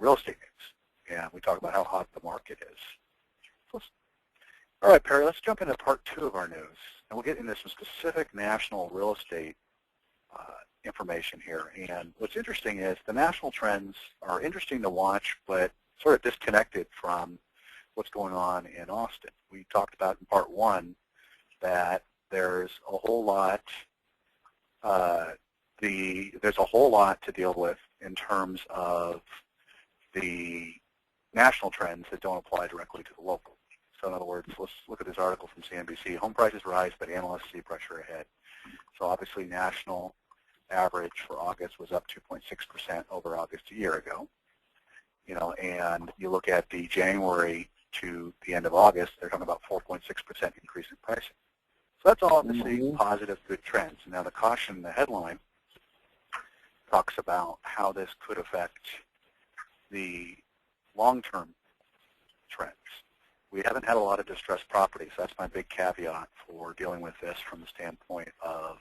real estate news, and we talk about how hot the market is. All right, Perry, let's jump into part 2 of our news, and we'll get into some specific national real estate information here. And what's interesting is the national trends are interesting to watch, but sort of disconnected from what's going on in Austin. We talked about in part 1 that there's a whole lot to deal with in terms of the national trends that don't apply directly to the local. So in other words, let's look at this article from CNBC. Home prices rise, but analysts see pressure ahead. So obviously national average for August was up 2.6% over August a year ago. And you look at the January to the end of August, they're talking about 4.6% increase in pricing. So that's all obviously positive, good trends. Now the caution, the headline, talks about how this could affect the long-term trends. We haven't had a lot of distressed properties. That's my big caveat for dealing with this from the standpoint of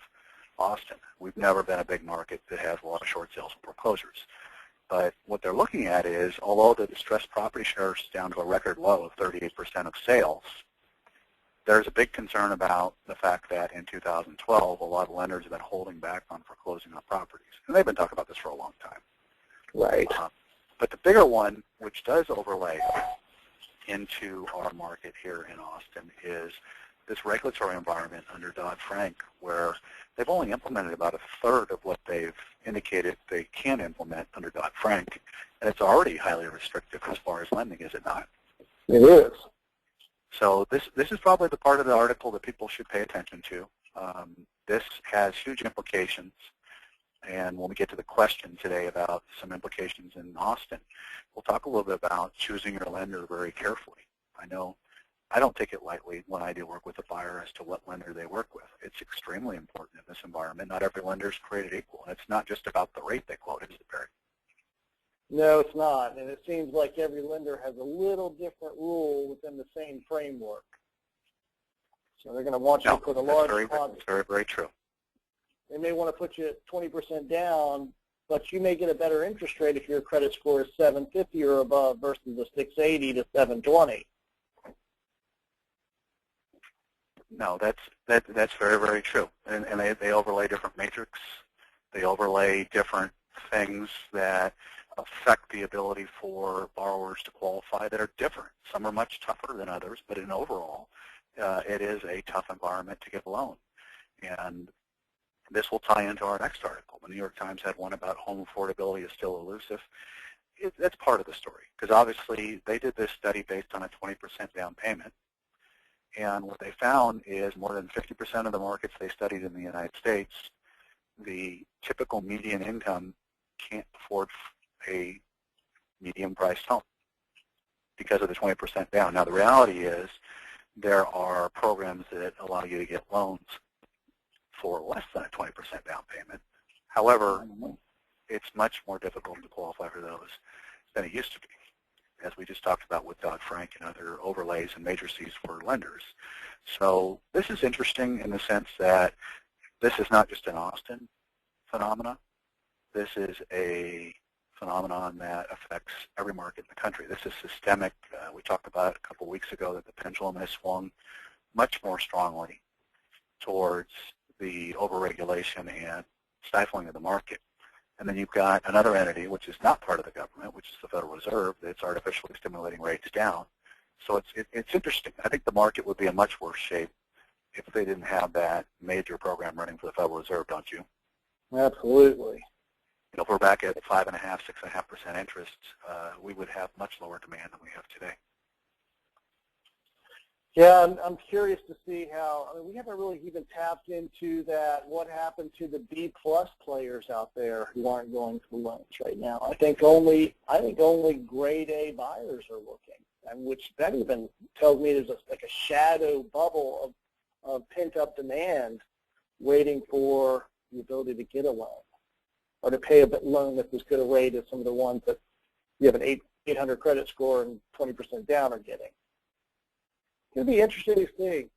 Austin. We've never been a big market that has a lot of short sales and foreclosures. But what they're looking at is, although the distressed property share is down to a record low of 38% of sales, there's a big concern about the fact that in 2012, a lot of lenders have been holding back on foreclosing on properties. And they've been talking about this for a long time. Right. But the bigger one, which does overlay into our market here in Austin, is this regulatory environment under Dodd Frank, where they've only implemented about a third of what they've indicated they can implement under Dodd Frank, and it's already highly restrictive as far as lending, is it not? It is. So this is probably the part of the article that people should pay attention to. This has huge implications, and when we get to the question today about some implications in Austin, we'll talk a little bit about choosing your lender very carefully. I don't take it lightly when I do work with a buyer as to what lender they work with. It's extremely important in this environment. Not every lender is created equal, and it's not just about the rate they quote, is it, Perry? No, it's not. And it seems like every lender has a little different rule within the same framework. So they're going to want you to put a large deposit. That's very, very true. They may want to put you at 20% down, but you may get a better interest rate if your credit score is 750 or above versus a 680 to 720. No, that's very, very true. And they overlay different matrix. They overlay different things that affect the ability for borrowers to qualify that are different. Some are much tougher than others, but in overall, it is a tough environment to get a loan. And this will tie into our next article. The New York Times had one about home affordability is still elusive. That's part of the story, because obviously they did this study based on a 20% down payment. And what they found is more than 50% of the markets they studied in the United States, the typical median income can't afford a medium-priced home because of the 20% down. Now, the reality is there are programs that allow you to get loans for less than a 20% down payment. However, it's much more difficult to qualify for those than it used to be, as we just talked about with Dodd Frank and other overlays and matrices for lenders. So this is interesting in the sense that this is not just an Austin phenomena. This is a phenomenon that affects every market in the country. This is systemic. We talked about a couple weeks ago that the pendulum has swung much more strongly towards the overregulation and stifling of the market. And then you've got another entity, which is not part of the government, which is the Federal Reserve, that's artificially stimulating rates down. So it's interesting. I think the market would be in much worse shape if they didn't have that major program running for the Federal Reserve, don't you? Absolutely. If we're back at 5.5%, 6.5% interest, we would have much lower demand than we have today. Yeah, I'm curious to see how, we haven't really even tapped into that, what happened to the B-plus players out there who aren't going for loans right now. I think only grade A buyers are looking, and which that even tells me there's like a shadow bubble of pent-up demand waiting for the ability to get a loan or to pay a loan that's as good a rate as some of the ones that you have an 800 credit score and 20% down are getting. It's going to be interesting to see.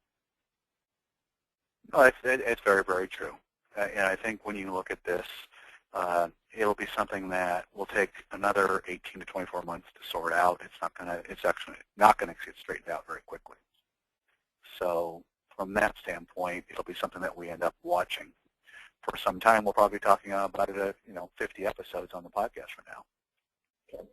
No, it's very, very true. And I think when you look at this, it'll be something that will take another 18 to 24 months to sort out. It's actually not going to get straightened out very quickly. So from that standpoint, it'll be something that we end up watching for some time. We'll probably be talking about it at 50 episodes on the podcast from now. Okay.